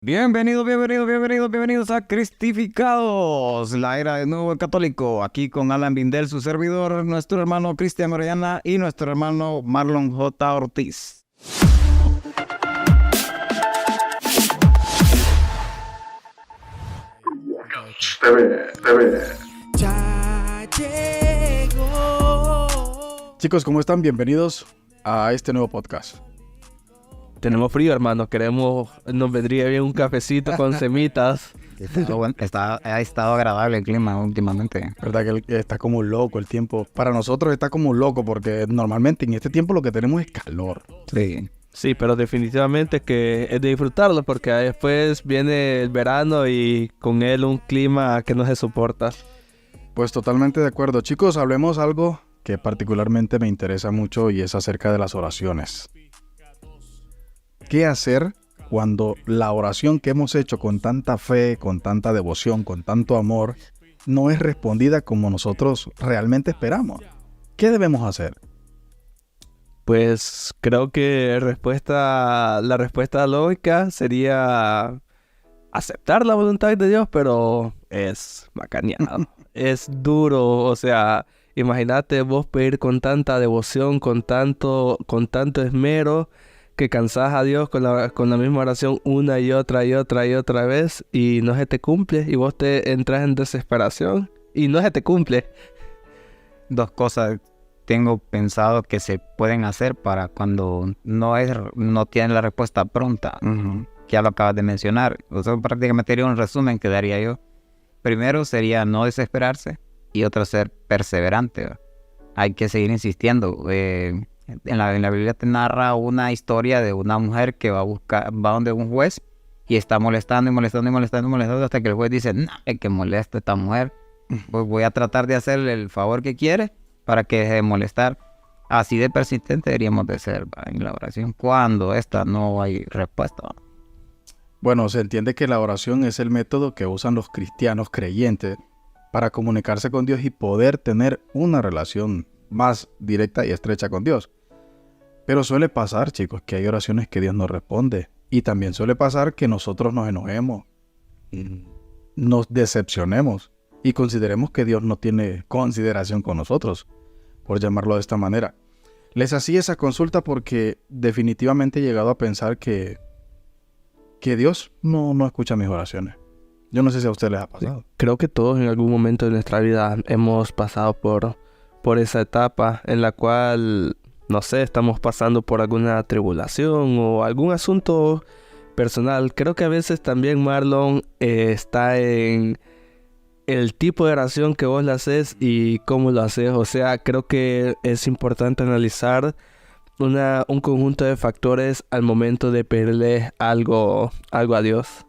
Bienvenidos a Cristificados, la era del nuevo católico. Aquí con Alan Bindel, su servidor, nuestro hermano Cristian Orellana y nuestro hermano Marlon J. Ortiz. Ya llegó. Chicos, ¿cómo están? Bienvenidos a este nuevo podcast. Tenemos frío, hermano. Nos vendría bien un cafecito con semitas. Ha estado agradable el clima últimamente. ¿Verdad que está como loco el tiempo? Para nosotros está como loco porque normalmente en este tiempo lo que tenemos es calor. Sí. Sí, pero definitivamente que es de disfrutarlo porque después viene el verano y con él un clima que no se soporta. Pues totalmente de acuerdo. Chicos, hablemos algo que particularmente me interesa mucho y es acerca de las oraciones. ¿Qué hacer cuando la oración que hemos hecho con tanta fe, con tanta devoción, con tanto amor, no es respondida como nosotros realmente esperamos? ¿Qué debemos hacer? Pues creo que la respuesta lógica sería aceptar la voluntad de Dios, pero es macaneado. Es duro, o sea, imagínate vos pedir con tanta devoción, con tanto esmero, que cansás a Dios con la misma oración una y otra vez y no se te cumple y vos te entras en desesperación y no se te cumple. Dos cosas tengo pensado que se pueden hacer para cuando no tienen la respuesta pronta. Que ya lo acabas de mencionar. O sea, prácticamente sería un resumen que daría yo. Primero sería no desesperarse y otro ser perseverante, ¿verdad? Hay que seguir insistiendo. En la Biblia te narra una historia de una mujer que va donde un juez y está molestando hasta que el juez dice, no, es que molesta a esta mujer. Pues voy a tratar de hacerle el favor que quiere para que deje de molestar. Así de persistente deberíamos de ser, ¿verdad? En la oración cuando no hay respuesta, ¿verdad? Bueno, se entiende que la oración es el método que usan los cristianos creyentes para comunicarse con Dios y poder tener una relación más directa y estrecha con Dios. Pero suele pasar, chicos, que hay oraciones que Dios no responde. Y también suele pasar que nosotros nos enojemos, nos decepcionemos y consideremos que Dios no tiene consideración con nosotros, por llamarlo de esta manera. Les hacía esa consulta porque definitivamente he llegado a pensar que Dios no escucha mis oraciones. Yo no sé si a ustedes les ha pasado. Creo que todos en algún momento de nuestra vida hemos pasado por esa etapa en la cual, no sé, estamos pasando por alguna tribulación o algún asunto personal. Creo que a veces también, Marlon, está en el tipo de oración que vos le haces y cómo lo haces. O sea, creo que es importante analizar un conjunto de factores al momento de pedirle algo a Dios.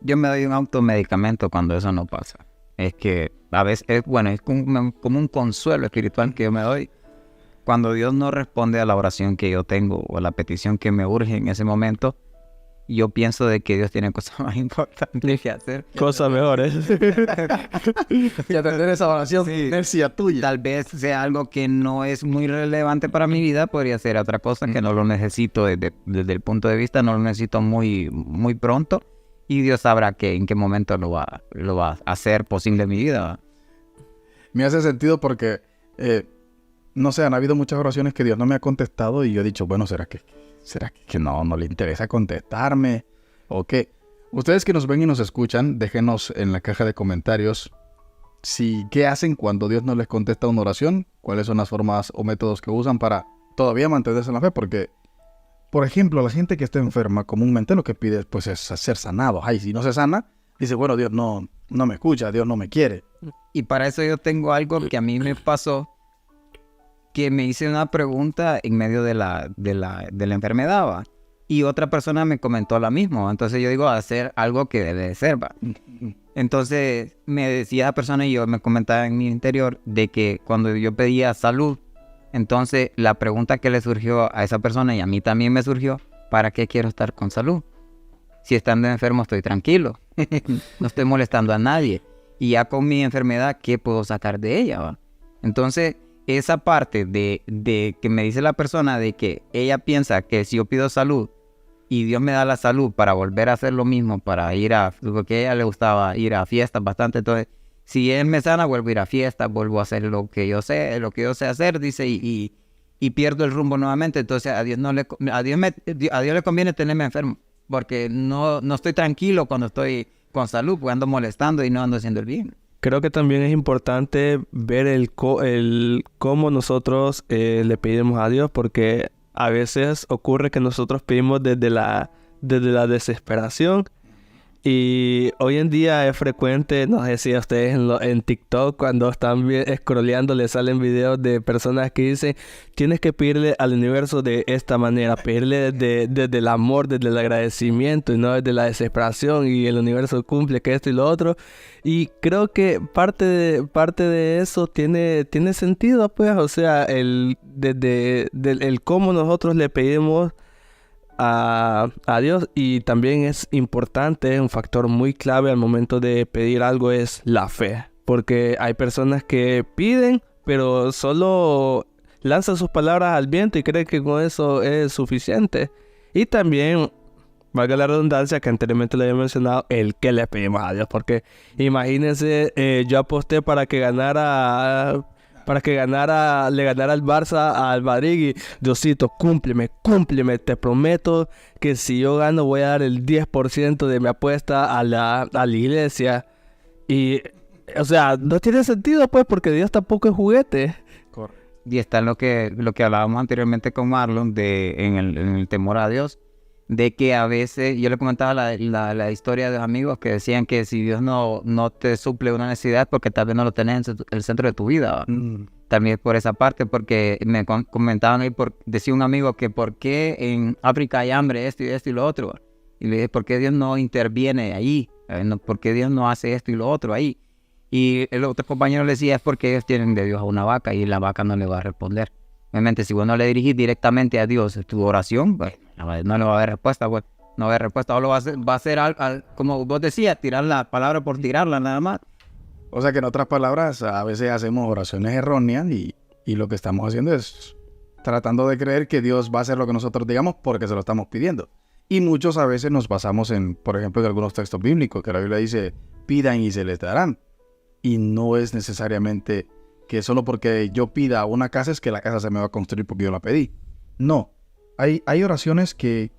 Yo me doy un automedicamento cuando eso no pasa. Es que a veces es como un consuelo espiritual que yo me doy. Cuando Dios no responde a la oración que yo tengo o a la petición que me urge en ese momento, yo pienso de que Dios tiene cosas más importantes que hacer. Cosas mejores. Y atender esa oración, Sí. inercia tuya. Tal vez sea algo que no es muy relevante para mi vida, podría ser otra cosa que no lo necesito desde el punto de vista, no lo necesito muy, muy pronto. Y Dios sabrá en qué momento lo va a hacer posible en mi vida. Me hace sentido porque, no sé, han habido muchas oraciones que Dios no me ha contestado y yo he dicho, bueno, ¿será que no le interesa contestarme? ¿O qué? Ustedes que nos ven y nos escuchan, déjenos en la caja de comentarios qué hacen cuando Dios no les contesta una oración, cuáles son las formas o métodos que usan para todavía mantenerse en la fe, porque, por ejemplo, la gente que está enferma comúnmente lo que pide pues, es ser sanado. Ay, si no se sana, dice, bueno, Dios no me escucha, Dios no me quiere. Y para eso yo tengo algo que a mí me pasó, que me hice una pregunta en medio de la enfermedad, ¿va? Y otra persona me comentó la misma. Entonces yo digo, hacer algo que debe de ser, ¿va? Entonces me decía la persona y yo me comentaba en mi interior de que cuando yo pedía salud, entonces la pregunta que le surgió a esa persona y a mí también me surgió, ¿para qué quiero estar con salud? Si estando enfermo estoy tranquilo, no estoy molestando a nadie. Y ya con mi enfermedad, ¿qué puedo sacar de ella, va? Entonces, esa parte de que me dice la persona de que ella piensa que si yo pido salud, y Dios me da la salud para volver a hacer lo mismo, para ir porque a ella le gustaba ir a fiestas bastante, entonces si Él me sana, vuelvo a ir a fiestas, vuelvo a hacer lo que yo sé hacer, dice, y pierdo el rumbo nuevamente. Entonces a Dios le conviene tenerme enfermo, porque no estoy tranquilo cuando estoy con salud, pues ando molestando y no ando haciendo el bien. Creo que también es importante ver el cómo nosotros le pedimos a Dios, porque a veces ocurre que nosotros pedimos desde la desesperación. Y hoy en día es frecuente, no sé si a ustedes en TikTok, cuando están scrolleando, les salen videos de personas que dicen: tienes que pedirle al universo de esta manera, pedirle desde el amor, desde el agradecimiento y no desde la desesperación, y el universo cumple que esto y lo otro. Y creo que parte de eso tiene sentido, pues, o sea, el cómo nosotros le pedimos a Dios. Y también es importante, un factor muy clave al momento de pedir algo es la fe, porque hay personas que piden pero solo lanzan sus palabras al viento y creen que con eso es suficiente. Y también, valga la redundancia, que anteriormente le había mencionado, el que le pedimos a Dios, porque imagínense, yo aposté para que le ganara el Barça al Madrid, y Diosito, cúmpleme, te prometo que si yo gano voy a dar el 10% de mi apuesta a la iglesia. Y, o sea, no tiene sentido, pues, porque Dios tampoco es juguete. Correcto. Y está lo que hablábamos anteriormente con Marlon, en el temor a Dios, de que a veces, yo le comentaba la historia de los amigos que decían que si Dios no te suple una necesidad, porque tal vez no lo tenés en el centro de tu vida. También por esa parte, porque me comentaban ahí, decía un amigo que por qué en África hay hambre, esto y lo otro. Y le dije, ¿por qué Dios no interviene ahí? ¿Por qué Dios no hace esto y lo otro ahí? Y el otro compañero le decía, es porque ellos tienen de Dios a una vaca y la vaca no le va a responder. Obviamente, si vos no le dirigís directamente a Dios tu oración, pues, no le va a haber respuesta, pues. No va a haber respuesta, solo va a ser como vos decías, tirar la palabra por tirarla nada más. O sea que en otras palabras, a veces hacemos oraciones erróneas y lo que estamos haciendo es tratando de creer que Dios va a hacer lo que nosotros digamos porque se lo estamos pidiendo. Y muchos a veces nos basamos en, por ejemplo, en algunos textos bíblicos, que la Biblia dice, pidan y se les darán. Y no es necesariamente que solo porque yo pida una casa es que la casa se me va a construir porque yo la pedí. No, hay oraciones que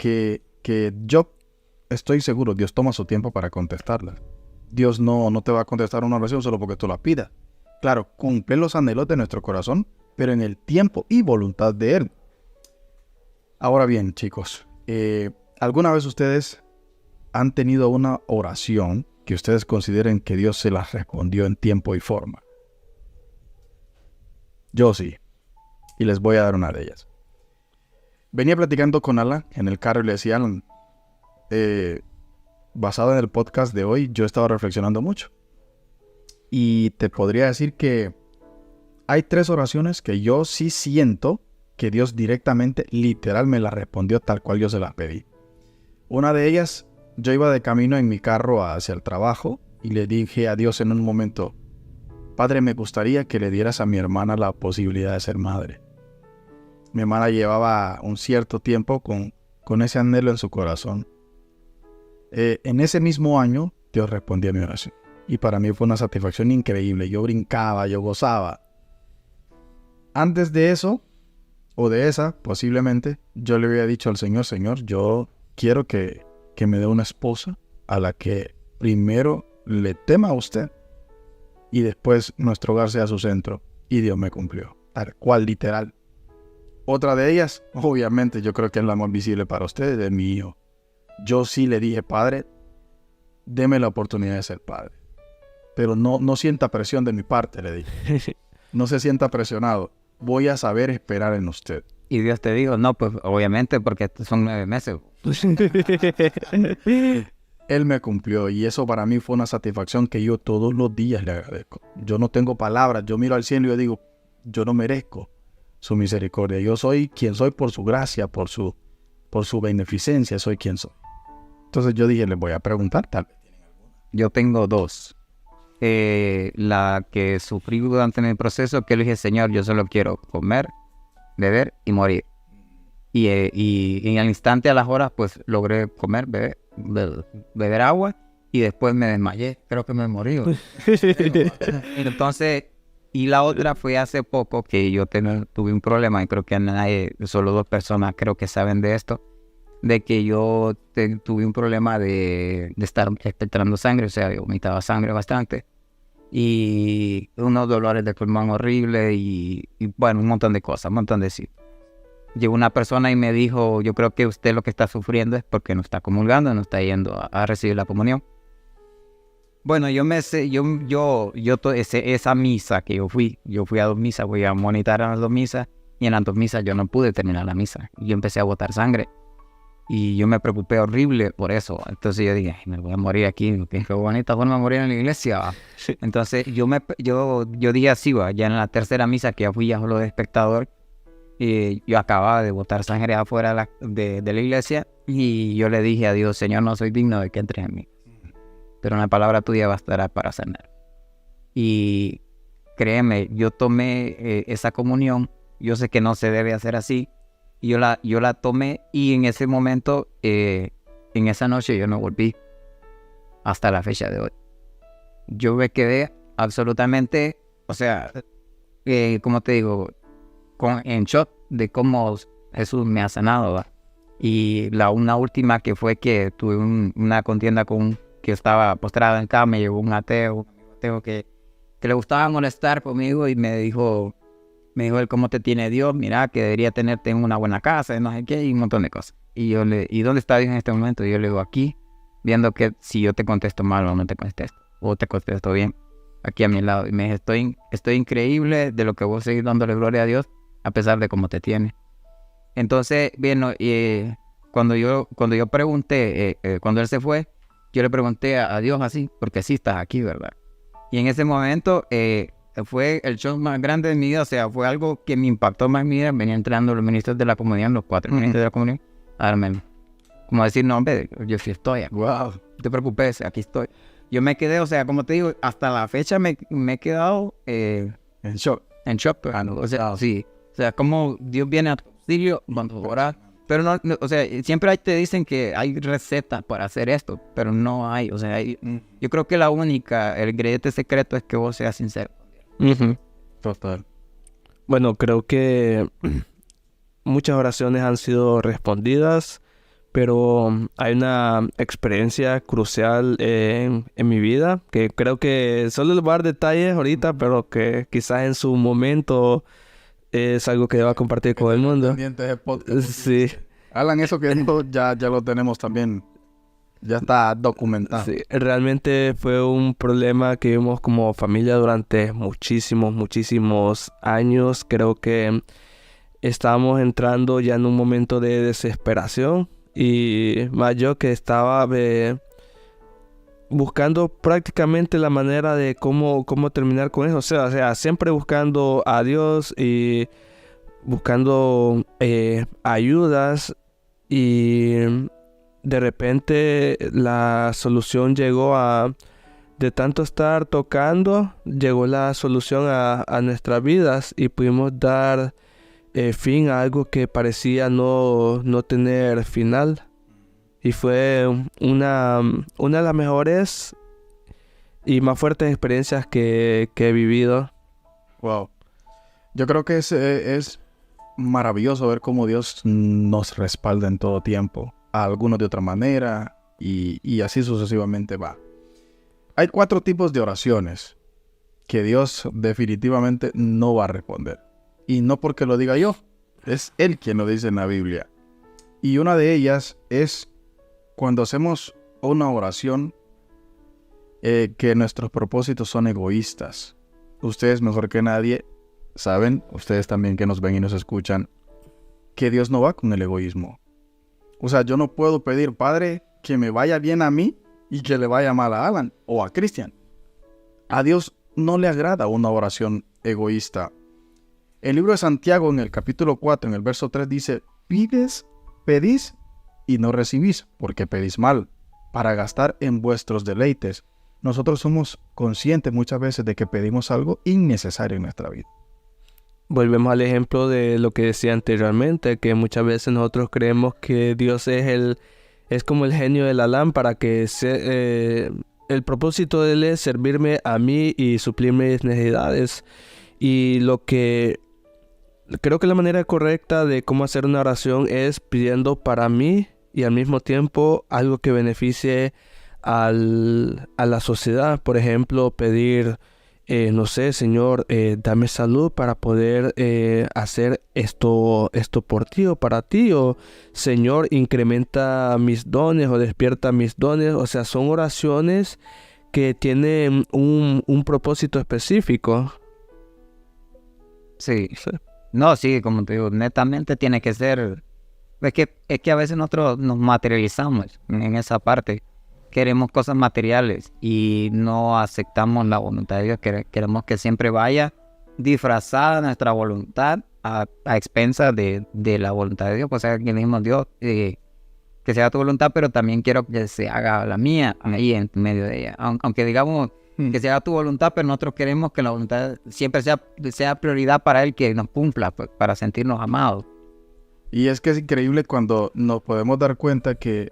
yo estoy seguro, Dios toma su tiempo para contestarlas. Dios no te va a contestar una oración solo porque tú la pidas. Claro, cumple los anhelos de nuestro corazón, pero en el tiempo y voluntad de Él. Ahora bien, chicos, ¿alguna vez ustedes han tenido una oración que ustedes consideren que Dios se las respondió en tiempo y forma? Yo sí, y les voy a dar una de ellas. Venía platicando con Alan en el carro y le decía, Alan, basado en el podcast de hoy, yo he estado reflexionando mucho. Y te podría decir que hay 3 oraciones que yo sí siento que Dios directamente, literal, me las respondió tal cual yo se las pedí. Una de ellas, yo iba de camino en mi carro hacia el trabajo y le dije a Dios en un momento, Padre, me gustaría que le dieras a mi hermana la posibilidad de ser madre. Mi hermana llevaba un cierto tiempo con ese anhelo en su corazón. En ese mismo año, Dios respondió a mi oración. Y para mí fue una satisfacción increíble. Yo brincaba, yo gozaba. Antes de eso, o de esa, posiblemente, yo le había dicho al Señor, Señor, yo quiero que me dé una esposa a la que primero le tema a usted y después nuestro hogar sea su centro. Y Dios me cumplió, tal cual, literal. Otra de ellas, obviamente, yo creo que es la más visible para ustedes, es mi hijo. Yo sí le dije, Padre, deme la oportunidad de ser padre. Pero no sienta presión de mi parte, le dije. No se sienta presionado. Voy a saber esperar en usted. Y Dios te dijo, no, pues obviamente porque son 9 meses. Él me cumplió y eso para mí fue una satisfacción que yo todos los días le agradezco. Yo no tengo palabras, yo miro al cielo y yo digo, yo no merezco su misericordia. Yo soy quien soy por su gracia, por su beneficencia, soy quien soy. Entonces yo dije, les voy a preguntar, tal vez tienen alguna. Yo tengo 2. La que sufrí durante mi proceso, que le dije, Señor, yo solo quiero comer, beber y morir. y en el instante, a las horas, pues logré comer, beber agua y después me desmayé. Creo que me morí. Entonces, y la otra fue hace poco que yo tuve un problema y creo que solo 2 personas creo que saben de esto, de que yo tuve un problema de estar expectorando sangre, o sea, yo vomitaba sangre bastante y unos dolores de pulmón horribles y bueno, un montón de cosas, un montón de sí. Llegó una persona y me dijo, yo creo que usted lo que está sufriendo es porque no está comulgando, no está yendo a recibir la comunión. Bueno, esa misa que yo fui a 2 misas, voy a monitorar a las 2 misas y en las 2 misas yo no pude terminar la misa. Yo empecé a botar sangre y yo me preocupé horrible por eso. Entonces yo dije, me voy a morir aquí, qué bonita forma de morir en la iglesia. ¿Va? Entonces yo dije así, ¿va? Ya en la tercera misa que ya fui ya solo de espectador, yo acababa de botar sangre afuera de la iglesia y yo le dije a Dios, Señor, no soy digno de que entres en mí, pero una palabra tuya bastará para sanar. Y créeme, yo tomé esa comunión, yo sé que no se debe hacer así, y yo la tomé y en ese momento, en esa noche yo no volví hasta la fecha de hoy. Yo me quedé absolutamente, o sea, como te digo, en shock de cómo Jesús me ha sanado, ¿va? Y una última que fue que tuve una contienda que estaba postrado en cama, me llegó un ateo que le gustaba molestar conmigo y me dijo él, ¿cómo te tiene Dios? Mira, que debería tenerte en una buena casa, no sé qué, y un montón de cosas. ¿Y dónde está Dios en este momento? Y yo le digo, aquí, viendo que si yo te contesto mal o no te contesto, o te contesto bien, aquí a mi lado. Y me dice, estoy increíble de lo que vos seguís dándole gloria a Dios, a pesar de cómo te tiene. Entonces, bien, cuando yo pregunté, cuando él se fue, yo le pregunté a Dios así, porque sí estás aquí, ¿verdad? Y en ese momento fue el show más grande de mi vida, o sea, fue algo que me impactó más en mi vida. Venía entrando los ministros de la comunión, los 4 ministros de la comunión, a darme, como decir, no, hombre, yo sí estoy. Wow, no te preocupes, aquí estoy. Yo me quedé, o sea, como te digo, hasta la fecha me he quedado en shock. En shock, o sea, sí. O sea, como Dios viene a tu auxilio cuando oras. Pero no, o sea, siempre te dicen que hay recetas para hacer esto, pero no hay. O sea, yo creo que el ingrediente secreto es que vos seas sincero. Total. Bueno, creo que muchas oraciones han sido respondidas, pero hay una experiencia crucial en mi vida, que creo que solo les voy a dar detalles ahorita, pero que quizás en su momento es algo que deba compartir con el mundo. Sí. Alan, eso que ya lo tenemos también. Ya está documentado. Sí, realmente fue un problema que vimos como familia durante muchísimos años. Creo que estábamos entrando ya en un momento de desesperación. Y más yo que estaba buscando prácticamente la manera de cómo terminar con eso. O sea, siempre buscando a Dios y buscando ayudas, y de repente la solución llegó de tanto estar tocando, llegó la solución a nuestras vidas y pudimos dar fin a algo que parecía no tener final. Y fue una de las mejores y más fuertes experiencias que he vivido. Wow. Yo creo que es maravilloso ver cómo Dios nos respalda en todo tiempo. A algunos de otra manera y así sucesivamente va. Hay 4 tipos de oraciones que Dios definitivamente no va a responder. Y no porque lo diga yo, es Él quien lo dice en la Biblia. Y una de ellas es cuando hacemos una oración que nuestros propósitos son egoístas. Ustedes mejor que nadie saben, ustedes también que nos ven y nos escuchan, que Dios no va con el egoísmo. O sea, yo no puedo pedir, Padre, que me vaya bien a mí y que le vaya mal a Alan o a Cristian. A Dios no le agrada una oración egoísta. El libro de Santiago, en el capítulo 4, en el verso 3, dice: pedís y no recibís, porque pedís mal, para gastar en vuestros deleites. Nosotros somos conscientes muchas veces de que pedimos algo innecesario en nuestra vida. volvemos al ejemplo de lo que decía anteriormente, que muchas veces nosotros creemos que Dios es como el genio de la lámpara, el propósito de él es servirme a mí y suplir mis necesidades. Y creo que la manera correcta de cómo hacer una oración es pidiendo para mí y al mismo tiempo algo que beneficie a la sociedad. Por ejemplo, pedir, no sé, Señor, dame salud para poder hacer esto por ti o para ti. O Señor, incrementa mis dones o despierta mis dones. O sea, son oraciones que tienen un propósito específico. Sí. No, sí, como te digo, netamente tiene que ser... Es que a veces nosotros nos materializamos en esa parte. Queremos cosas materiales y no aceptamos la voluntad de Dios. Queremos que siempre vaya disfrazada nuestra voluntad a expensas de la voluntad de Dios. Pues, o sea, que mismo Dios, que se haga tu voluntad, pero también quiero que se haga la mía ahí en medio de ella. Aunque digamos que se haga tu voluntad, pero nosotros queremos que la voluntad siempre sea prioridad para Él, que nos cumpla, pues, para sentirnos amados. Y es que es increíble cuando nos podemos dar cuenta que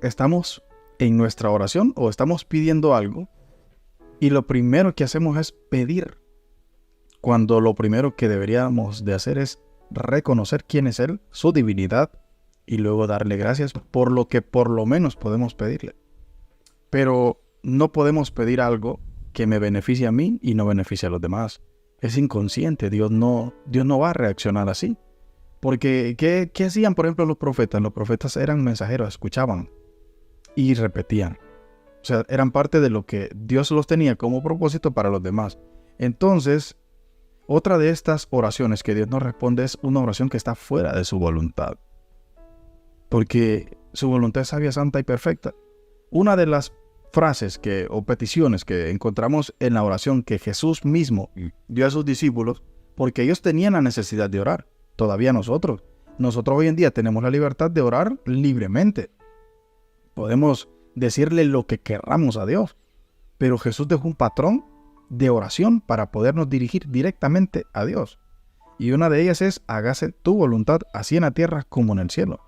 estamos en nuestra oración o estamos pidiendo algo y lo primero que hacemos es pedir, cuando lo primero que deberíamos de hacer es reconocer quién es Él, su divinidad, y luego darle gracias por lo que por lo menos podemos pedirle. Pero no podemos pedir algo que me beneficie a mí y no beneficie a los demás. Es inconsciente, Dios no va a reaccionar así. Porque, ¿qué hacían, por ejemplo, los profetas? Los profetas eran mensajeros, escuchaban y repetían. O sea, eran parte de lo que Dios los tenía como propósito para los demás. Entonces, otra de estas oraciones que Dios nos responde es una oración que está fuera de su voluntad. Porque su voluntad es sabia, santa y perfecta. Una de las frases o peticiones que encontramos en la oración que Jesús mismo dio a sus discípulos, porque ellos tenían la necesidad de orar. Todavía nosotros hoy en día tenemos la libertad de orar libremente. Podemos decirle lo que querramos a Dios, pero Jesús dejó un patrón de oración para podernos dirigir directamente a Dios. Y una de ellas es: hágase tu voluntad, así en la tierra como en el cielo.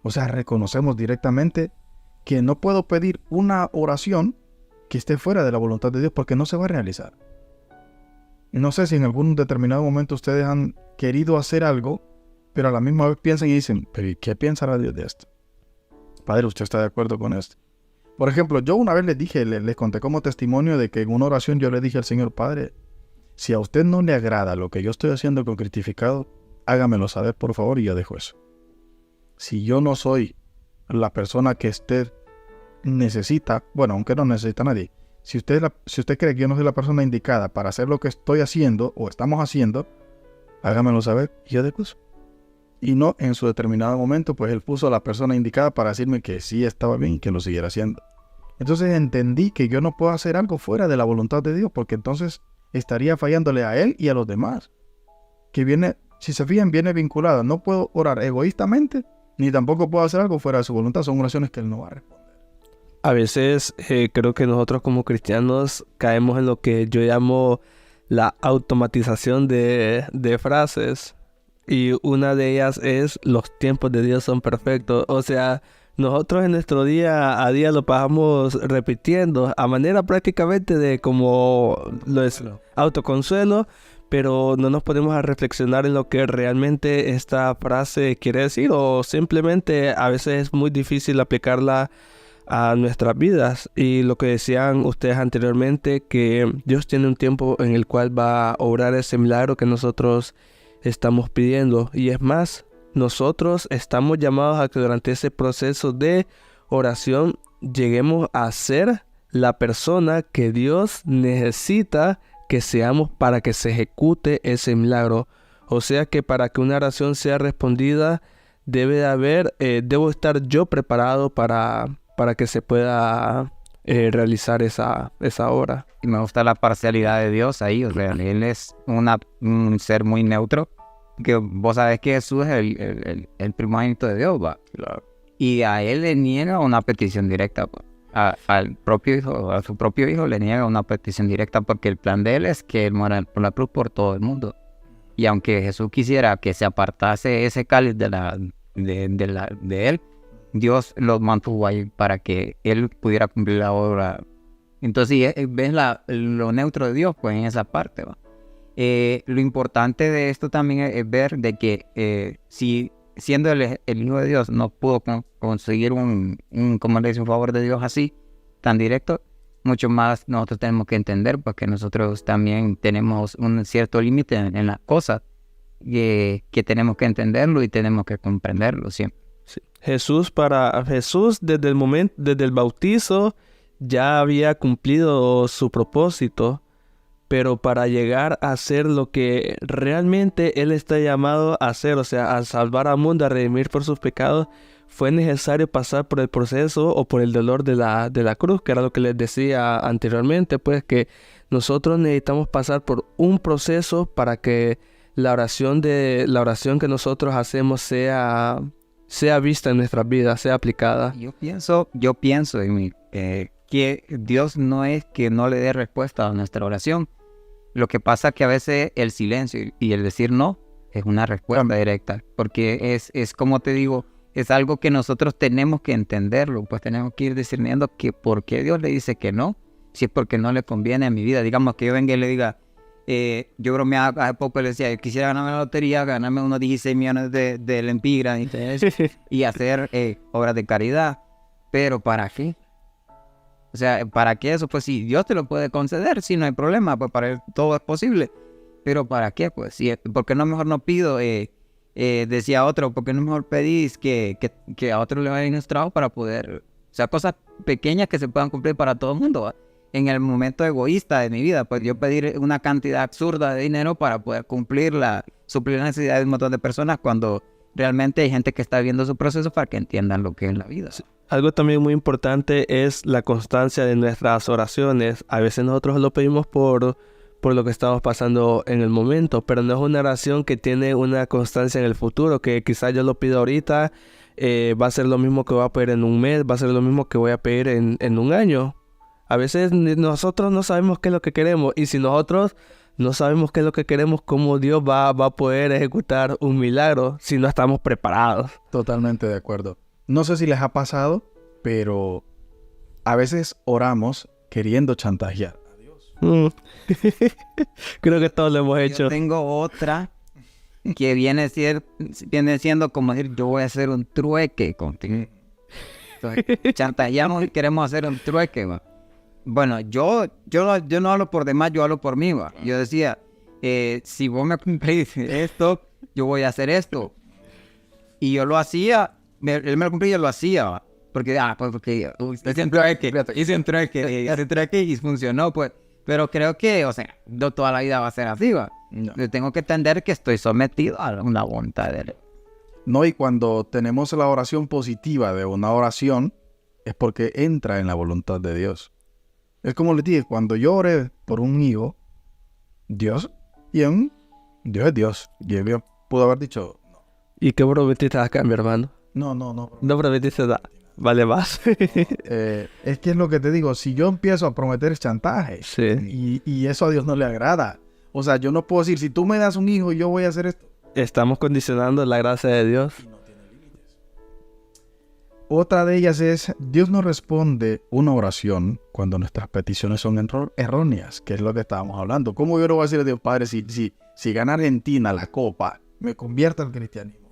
O sea, reconocemos directamente que no puedo pedir una oración que esté fuera de la voluntad de Dios, porque no se va a realizar. No sé si en algún determinado momento ustedes han querido hacer algo, pero a la misma vez piensan y dicen: ¿pero y qué piensa Dios de esto? Padre, ¿usted está de acuerdo con esto? Por ejemplo, yo una vez les conté como testimonio de que en una oración yo le dije al Señor: Padre, si a usted no le agrada lo que yo estoy haciendo con Cristificado, hágamelo saber, por favor, y yo dejo eso. Si yo no soy la persona que usted necesita, bueno, aunque no necesita a nadie, si usted cree que yo no soy la persona indicada para hacer lo que estoy haciendo o estamos haciendo, hágamelo saber y yo dejo eso. Y no, en su determinado momento, pues Él puso a la persona indicada para decirme que sí estaba bien y que lo siguiera haciendo. Entonces entendí que yo no puedo hacer algo fuera de la voluntad de Dios, porque entonces estaría fallándole a Él y a los demás. Que viene, si se fijan, viene vinculada. No puedo orar egoístamente, ni tampoco puedo hacer algo fuera de su voluntad. Son oraciones que Él no va a responder. A veces creo que nosotros como cristianos caemos en lo que yo llamo la automatización de frases. Y una de ellas es: los tiempos de Dios son perfectos. O sea, nosotros en nuestro día a día lo pasamos repitiendo a manera prácticamente de como lo es autoconsuelo, pero no nos ponemos a reflexionar en lo que realmente esta frase quiere decir, o simplemente a veces es muy difícil aplicarla a nuestras vidas. Y lo que decían ustedes anteriormente, que Dios tiene un tiempo en el cual va a obrar ese milagro que nosotros estamos pidiendo. Y es más, nosotros estamos llamados a que durante ese proceso de oración lleguemos a ser la persona que Dios necesita que seamos para que se ejecute ese milagro. O sea que para que una oración sea respondida, debo estar yo preparado para que se pueda realizar esa obra. Y me gusta la parcialidad de Dios ahí. O sea, Él es un ser muy neutro. Que vos sabés que Jesús es el primogénito de Dios, ¿va? Claro. Y a Él le niega una petición directa, ¿va? Al propio hijo, a su propio hijo le niega una petición directa, porque el plan de Él es que Él muera por la cruz por todo el mundo. Y aunque Jesús quisiera que se apartase ese cáliz de él, Dios lo mantuvo ahí para que él pudiera cumplir la obra. Entonces, ves lo neutro de Dios, pues en esa parte, ¿va? Lo importante de esto también es ver de que si siendo el Hijo de Dios no pudo conseguir como le dice, un favor de Dios así, tan directo, mucho más nosotros tenemos que entender, porque nosotros también tenemos un cierto límite en las cosas que tenemos que entenderlo y tenemos que comprenderlo siempre. Sí. Jesús desde el bautizo ya había cumplido su propósito, pero para llegar a hacer lo que realmente Él está llamado a hacer, o sea, a salvar al mundo, a redimir por sus pecados, fue necesario pasar por el proceso o por el dolor de la cruz, que era lo que les decía anteriormente, pues que nosotros necesitamos pasar por un proceso para que la oración que nosotros hacemos sea vista en nuestras vidas, sea aplicada. Yo pienso que Dios no es que no le dé respuesta a nuestra oración. Lo que pasa es que a veces el silencio y el decir no es una respuesta directa, porque es como te digo, es algo que nosotros tenemos que entenderlo, pues tenemos que ir discerniendo que por qué Dios le dice que no, si es porque no le conviene a mi vida. Digamos que yo venga y le diga, yo bromeaba hace poco, le decía, yo quisiera ganarme la lotería, ganarme unos 16 millones de lempiras y hacer obras de caridad, pero ¿para qué? O sea, ¿para qué eso? Pues si Dios te lo puede conceder, sí, no hay problema, pues para Él todo es posible. Pero ¿para qué? Pues, ¿por qué no mejor no pido? Decía otro, ¿por qué no mejor pedís que a otro le vaya nuestro trabajo para poder... O sea, cosas pequeñas que se puedan cumplir para todo el mundo, ¿va? En el momento egoísta de mi vida, pues yo pedir una cantidad absurda de dinero para poder suplir la necesidad de un montón de personas, cuando realmente hay gente que está viviendo su proceso para que entiendan lo que es la vida. Sí. Algo también muy importante es la constancia de nuestras oraciones. A veces nosotros lo pedimos por lo que estamos pasando en el momento, pero no es una oración que tiene una constancia en el futuro, que quizás yo lo pido ahorita, va a ser lo mismo que voy a pedir en un mes, va a ser lo mismo que voy a pedir en un año. A veces nosotros no sabemos qué es lo que queremos, y si nosotros no sabemos qué es lo que queremos, ¿cómo Dios va a poder ejecutar un milagro si no estamos preparados? Totalmente de acuerdo. No sé si les ha pasado, pero a veces oramos queriendo chantajear a Dios. Creo que todos lo hemos hecho. Yo tengo otra que viene siendo como decir, yo voy a hacer un trueque contigo. Entonces, chantajeamos y queremos hacer un trueque, ¿va? Bueno, yo no hablo por demás, yo hablo por mí, ¿va? Yo decía, si vos me cumplís esto, yo voy a hacer esto. Y yo lo hacía, él me lo cumplía y yo lo hacía, ¿va? Porque hice un trueque y funcionó, pues. Pero creo que, o sea, no toda la vida va a ser así, ¿va? No. Yo tengo que entender que estoy sometido a una voluntad de Él. No, y cuando tenemos la oración positiva de una oración, es porque entra en la voluntad de Dios. Es como les dije, cuando yo oré por un hijo, Dios es Dios. Y Él pudo haber dicho, no. ¿Y qué prometiste acá, mi hermano? No. No prometiste nada. Vale más. Es que es lo que te digo, si yo empiezo a prometer chantaje, sí. y eso a Dios no le agrada. O sea, yo no puedo decir, si tú me das un hijo, yo voy a hacer esto. Estamos condicionando la gracia de Dios. Y no tiene límites. Otra de ellas es, Dios no responde una oración cuando nuestras peticiones son erróneas, que es lo que estábamos hablando. ¿Cómo yo le voy a decir a Dios, Padre, si gana Argentina la copa, me convierta al cristianismo?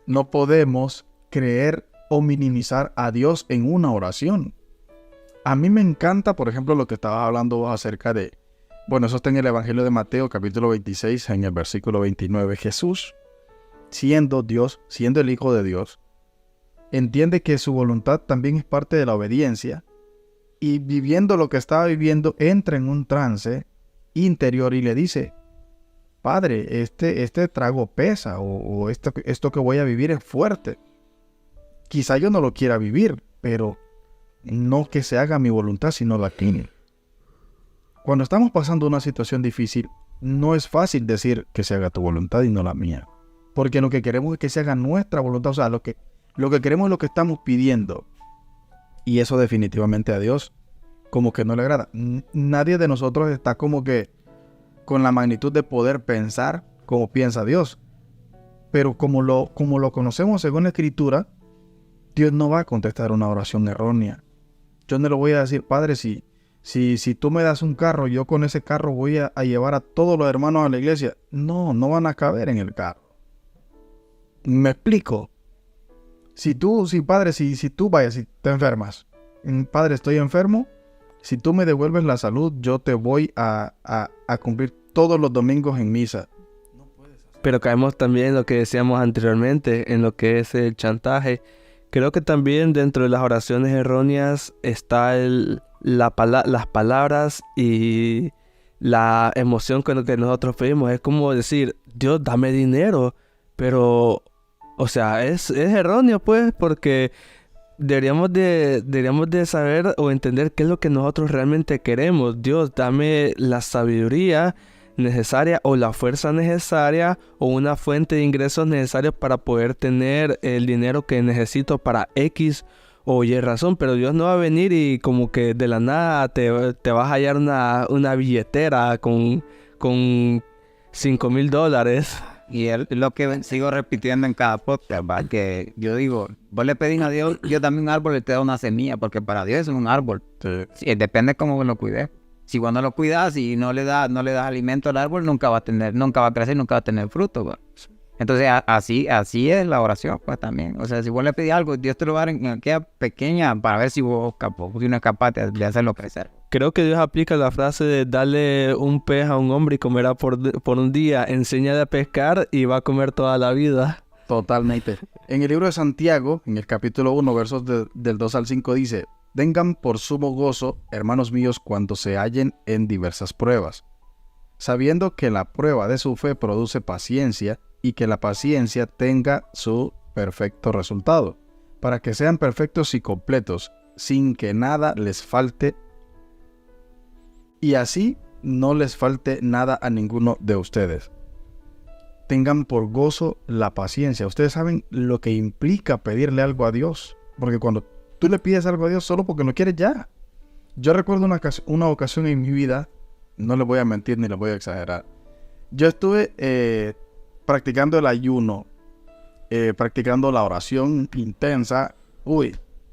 No podemos creer o minimizar a Dios en una oración. A mí me encanta, por ejemplo, lo que estabas hablando vos acerca de... Bueno, eso está en el Evangelio de Mateo, capítulo 26, en el versículo 29. Jesús, siendo Dios, siendo el Hijo de Dios, entiende que su voluntad también es parte de la obediencia, y viviendo lo que estaba viviendo, entra en un trance interior y le dice, Padre, este trago pesa, o esto que voy a vivir es fuerte. Quizá yo no lo quiera vivir, pero no que se haga mi voluntad, sino la tuya. Cuando estamos pasando una situación difícil, no es fácil decir que se haga tu voluntad y no la mía. Porque lo que queremos es que se haga nuestra voluntad, o sea, lo que queremos es lo que estamos pidiendo. Y eso definitivamente a Dios como que no le agrada. Nadie de nosotros está como que con la magnitud de poder pensar como piensa Dios. Pero como lo conocemos según la Escritura, Dios no va a contestar una oración errónea. Yo no le voy a decir, Padre, si tú me das un carro, yo con ese carro voy a llevar a todos los hermanos a la iglesia. No van a caber en el carro. ¿Me explico? Si tú vayas, si te enfermas, Padre, estoy enfermo, si tú me devuelves la salud, yo te voy a cumplir todos los domingos en misa. Pero caemos también en lo que decíamos anteriormente, en lo que es el chantaje. Creo que también dentro de las oraciones erróneas está las palabras y la emoción con lo que nosotros pedimos. Es como decir, Dios, dame dinero, pero, o sea, es erróneo pues, porque deberíamos de saber o entender qué es lo que nosotros realmente queremos. Dios, dame la sabiduría necesaria o la fuerza necesaria o una fuente de ingresos necesarios para poder tener el dinero que necesito para X o Y razón. Pero Dios no va a venir y como que de la nada te vas a hallar una billetera con $5,000. Y es lo que sigo repitiendo en cada podcast, ¿va? Que yo digo, vos le pedís a Dios, Dios dame un árbol y te da una semilla, porque para Dios es un árbol. Sí, depende cómo lo cuides. Si vos no lo cuidas y no le das alimento al árbol, nunca va a crecer, nunca va a tener fruto, ¿va? Entonces así es la oración, pues también. O sea, si vos le pedís algo, Dios te lo va a dar en aquella pequeña para ver si vos si no es capaz de hacerlo crecer. Creo que Dios aplica la frase de darle un pez a un hombre y comerá por un día. Enséñale a pescar y va a comer toda la vida. Totalmente. En el libro de Santiago, en el capítulo 1, versos del 2 al 5, dice: tengan por sumo gozo, hermanos míos, cuando se hallen en diversas pruebas, sabiendo que la prueba de su fe produce paciencia, y que la paciencia tenga su perfecto resultado, para que sean perfectos y completos, sin que nada les falte, y así no les falte nada a ninguno de ustedes. Tengan por gozo la paciencia. Ustedes saben lo que implica pedirle algo a Dios, porque cuando tú le pides algo a Dios solo porque no quieres ya. Yo recuerdo una ocasión en mi vida, no les voy a mentir ni les voy a exagerar. Yo estuve practicando el ayuno, practicando la oración intensa,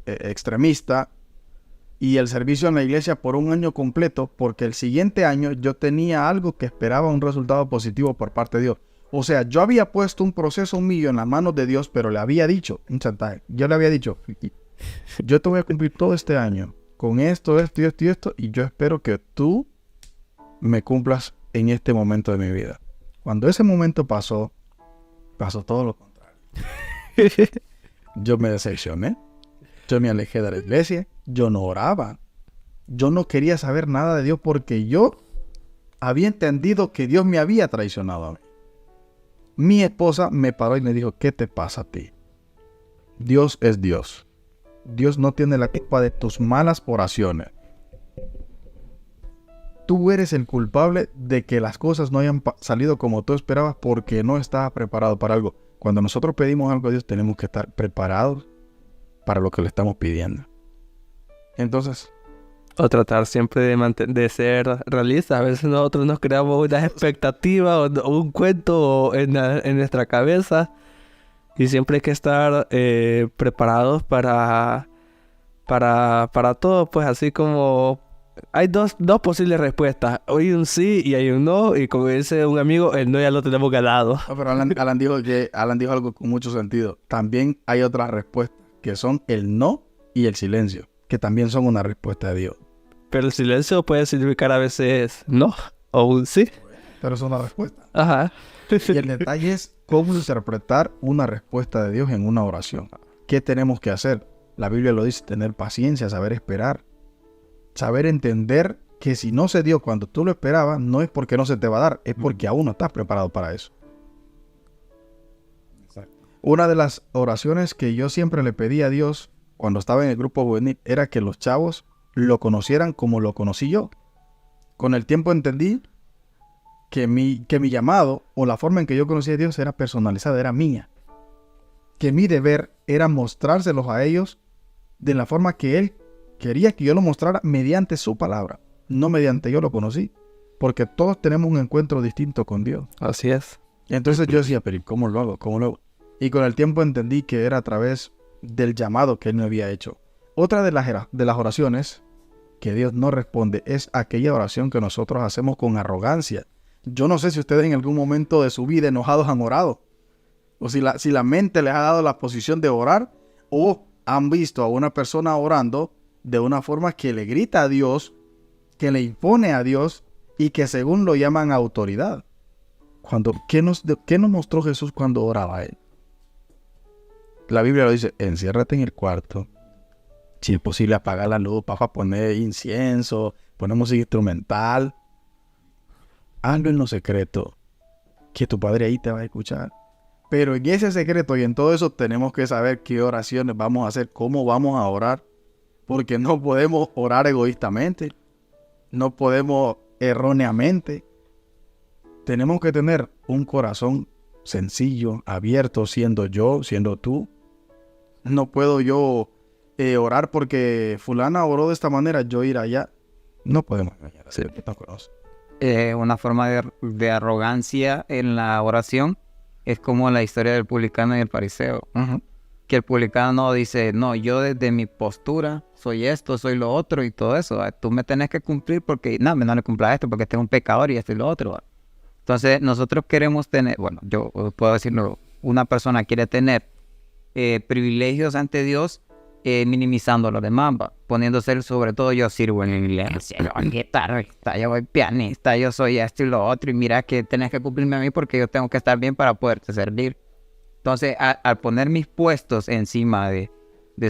extremista, y el servicio en la iglesia por un año completo, porque el siguiente año yo tenía algo que esperaba un resultado positivo por parte de Dios. O sea, yo había puesto un proceso mío en las manos de Dios, pero le había dicho, un chantaje, yo le había dicho, yo te voy a cumplir todo este año con esto, y yo espero que tú me cumplas en este momento de mi vida. Cuando ese momento pasó todo lo contrario. Yo me decepcioné, yo me alejé de la iglesia, yo no oraba, yo no quería saber nada de Dios porque yo había entendido que Dios me había traicionado a mí. Mi esposa me paró y me dijo, ¿qué te pasa a ti? Dios es Dios. Dios no tiene la culpa de tus malas oraciones. Tú eres el culpable de que las cosas no hayan salido como tú esperabas porque no estabas preparado para algo. Cuando nosotros pedimos algo a Dios, tenemos que estar preparados para lo que le estamos pidiendo. Entonces, O tratar siempre de ser realistas. A veces nosotros nos creamos unas expectativas o un cuento en nuestra cabeza. Y siempre hay que estar preparados para todo. Pues así como hay dos posibles respuestas. Hay un sí y hay un no. Y como dice un amigo, el no ya lo tenemos ganado. no, pero Alan dijo algo con mucho sentido. También hay otras respuestas que son el no y el silencio, que también son una respuesta de Dios. Pero el silencio puede significar a veces no o un sí. Pero es una respuesta. Ajá. Y el detalle es cómo interpretar una respuesta de Dios en una oración. ¿Qué tenemos que hacer? La Biblia lo dice, tener paciencia, saber esperar. Saber entender que si no se dio cuando tú lo esperabas, no es porque no se te va a dar, es porque aún no estás preparado para eso. Exacto. Una de las oraciones que yo siempre le pedí a Dios cuando estaba en el grupo juvenil era que los chavos lo conocieran como lo conocí yo. Con el tiempo entendí que mi llamado o la forma en que yo conocía a Dios era personalizada, era mía. Que mi deber era mostrárselos a ellos de la forma que Él quería que yo lo mostrara mediante su palabra, no mediante yo lo conocí. porque todos tenemos un encuentro distinto con Dios. Así es. Y entonces yo decía, pero ¿cómo lo hago? ¿Cómo lo hago? Y con el tiempo entendí que era a través del llamado que Él me había hecho. Otra de las oraciones que Dios no responde es aquella oración que nosotros hacemos con arrogancia. Yo no sé si ustedes en algún momento de su vida enojados han orado, o si la mente les ha dado la posición de orar, o han visto a una persona orando de una forma que le grita a Dios, que le impone a Dios y que según lo llaman autoridad. ¿Qué nos mostró Jesús cuando oraba a Él? La Biblia lo dice, enciérrate en el cuarto. Si es posible, apagar la luz, para poner incienso, poner música instrumental. Hazlo en lo secreto, que tu Padre ahí te va a escuchar. Pero en ese secreto y en todo eso tenemos que saber qué oraciones vamos a hacer, cómo vamos a orar. Porque no podemos orar egoístamente. No podemos erróneamente. Tenemos que tener un corazón sencillo, abierto, siendo yo, siendo tú. No puedo yo orar porque fulana oró de esta manera, yo ir allá. No podemos engañar a Dios, no conoce. Una forma de arrogancia en la oración es como la historia del publicano y el fariseo. Uh-huh. Que el publicano dice, no, yo desde mi postura soy esto, soy lo otro y todo eso. Tú me tenés que cumplir porque, no le cumpla esto porque este es un pecador y esto y lo otro. Entonces nosotros queremos tener, bueno, yo puedo decirlo, una persona quiere tener privilegios ante Dios minimizando a los demás, poniéndose sobre todo yo sirvo en la iglesia, yo soy guitarrista, yo soy pianista, yo soy esto y lo otro y mira que tenés que cumplirme a mí porque yo tengo que estar bien para poderte servir. Entonces al poner mis puestos encima de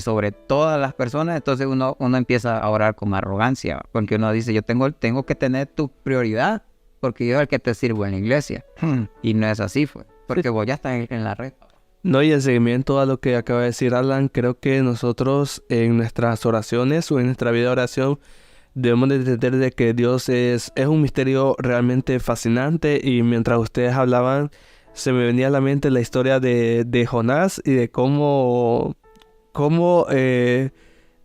sobre todas las personas, entonces uno empieza a orar con arrogancia, porque uno dice yo tengo que tener tu prioridad porque yo soy el que te sirvo en la iglesia. Y no es así, porque vos ya estás en la red. No, y en seguimiento a lo que acaba de decir Alan, creo que nosotros en nuestras oraciones o en nuestra vida de oración debemos de entender de que Dios es un misterio realmente fascinante. Y mientras ustedes hablaban, se me venía a la mente la historia de Jonás y de cómo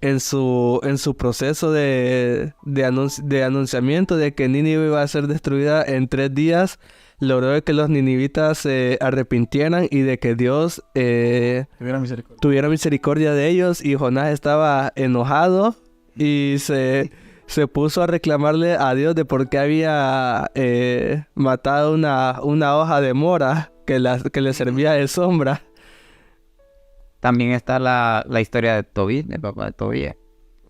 en su proceso de anunciamiento de que Nínive iba a ser destruida en 3 días, logró que los ninivitas se arrepintieran y de que Dios tuviera misericordia de ellos. Y Jonás estaba enojado y se puso a reclamarle a Dios de por qué había matado una hoja de mora que le servía de sombra. También está la historia de Tobit, el papá de Tobías.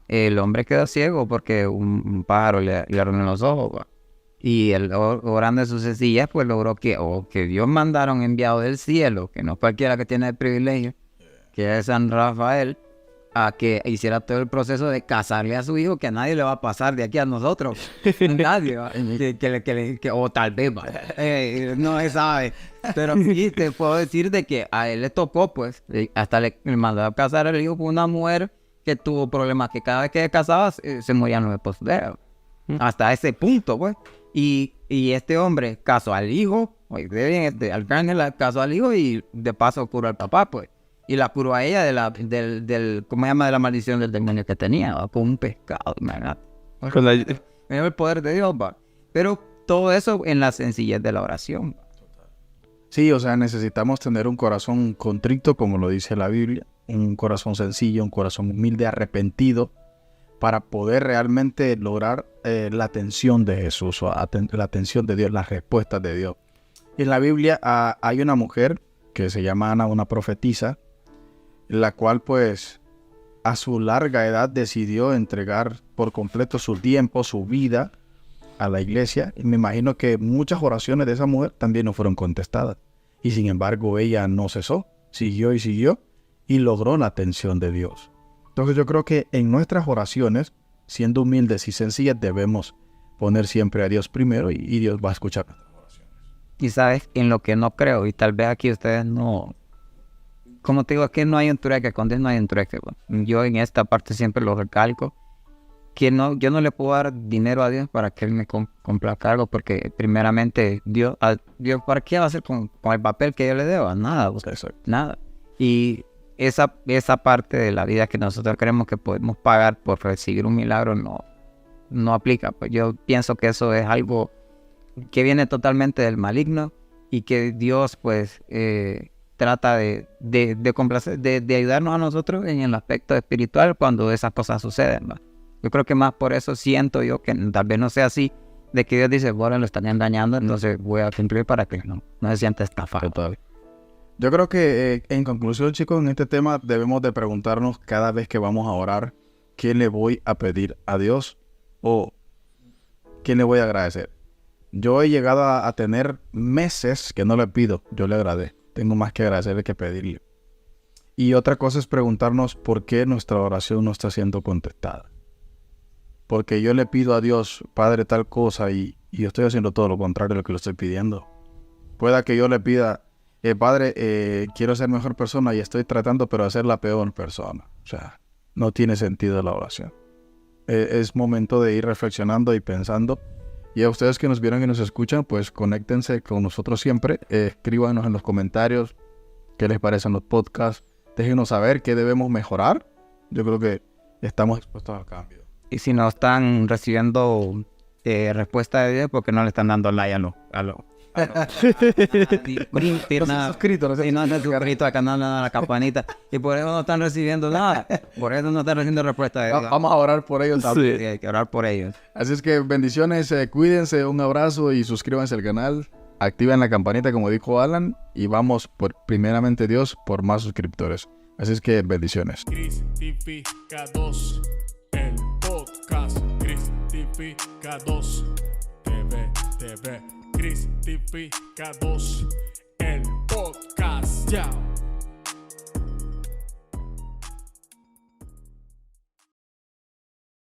El hombre quedó ciego porque un pájaro le arruinó los ojos. Y él, orando en sus sencillas, pues logró que Dios mandara un enviado del cielo, que no es cualquiera que tiene el privilegio, que es San Rafael, a que hiciera todo el proceso de casarle a su hijo, que a nadie le va a pasar de aquí a nosotros. Nadie, o tal vez, no se sabe. Pero sí te puedo decir de que a él le tocó, pues, hasta le mandó a casar al hijo con una mujer que tuvo problemas, que cada vez que casaba se morían los esposos de él. Hasta ese punto, pues. Y este hombre casó al hijo, Arcángel casó al hijo y de paso curó al papá, pues. Y la curó a ella del ¿cómo se llama? De la maldición del demonio que tenía, ¿va? Con un pescado, imagínate. El poder de Dios, va. Pero todo eso en la sencillez de la oración. Sí, o sea, necesitamos tener un corazón contrito, como lo dice la Biblia, un corazón sencillo, un corazón humilde, arrepentido, para poder realmente lograr la atención de Jesús, o la atención de Dios, las respuestas de Dios. En la Biblia hay una mujer que se llama Ana, una profetisa, la cual pues a su larga edad decidió entregar por completo su tiempo, su vida a la iglesia. Y me imagino que muchas oraciones de esa mujer también no fueron contestadas. Y sin embargo ella no cesó, siguió y logró la atención de Dios. Entonces yo creo que en nuestras oraciones, siendo humildes y sencillas, debemos poner siempre a Dios primero y Dios va a escuchar nuestras oraciones. Y sabes, en lo que no creo, y tal vez aquí ustedes no... Como te digo, es que no hay un trueque, con Dios no hay un trueque. Bueno, yo en esta parte siempre lo recalco, que yo no le puedo dar dinero a Dios para que Él me complazca algo, porque primeramente Dios ¿para qué va a hacer con el papel que yo le debo? Nada, nada. Y esa parte de la vida que nosotros creemos que podemos pagar por recibir un milagro no aplica. Pues yo pienso que eso es algo que viene totalmente del maligno y que Dios pues trata de complacer, de ayudarnos a nosotros en el aspecto espiritual cuando esas cosas suceden, ¿va? Yo creo que más por eso siento yo que tal vez no sea así, de que Dios dice, bueno, lo están engañando, entonces voy a cumplir para que no se sienta estafado. Total. Yo creo que en conclusión, chicos, en este tema debemos de preguntarnos cada vez que vamos a orar, ¿qué le voy a pedir a Dios? ¿O qué le voy a agradecer? Yo he llegado a tener meses que no le pido, yo le agradezco. Tengo más que agradecerle que pedirle. Y otra cosa es preguntarnos por qué nuestra oración no está siendo contestada. Porque yo le pido a Dios, Padre, tal cosa, y yo estoy haciendo todo lo contrario de lo que le estoy pidiendo. Pueda que yo le pida, Padre, quiero ser mejor persona y estoy tratando pero de ser la peor persona. O sea, no tiene sentido la oración. Es momento de ir reflexionando y pensando. Y a ustedes que nos vieron y nos escuchan, pues conéctense con nosotros siempre. Escríbanos en los comentarios qué les parecen los podcasts. Déjenos saber qué debemos mejorar. Yo creo que estamos expuestos al cambio. Y si no están recibiendo respuesta de Dios, porque no le están dando like a lo suscrito, si no están suscritos al canal, a la campanita, y por eso no están recibiendo nada, por eso no están recibiendo respuesta de Dios. Vamos a orar por ellos también. Sí, hay que orar por ellos. Así es que bendiciones, cuídense, un abrazo y suscríbanse al canal. Activen la campanita como dijo Alan y vamos primeramente Dios por más suscriptores. Así es que bendiciones. Cristificados, el podcast. Cristificados, TV. Cristificados, el podcast. Chao.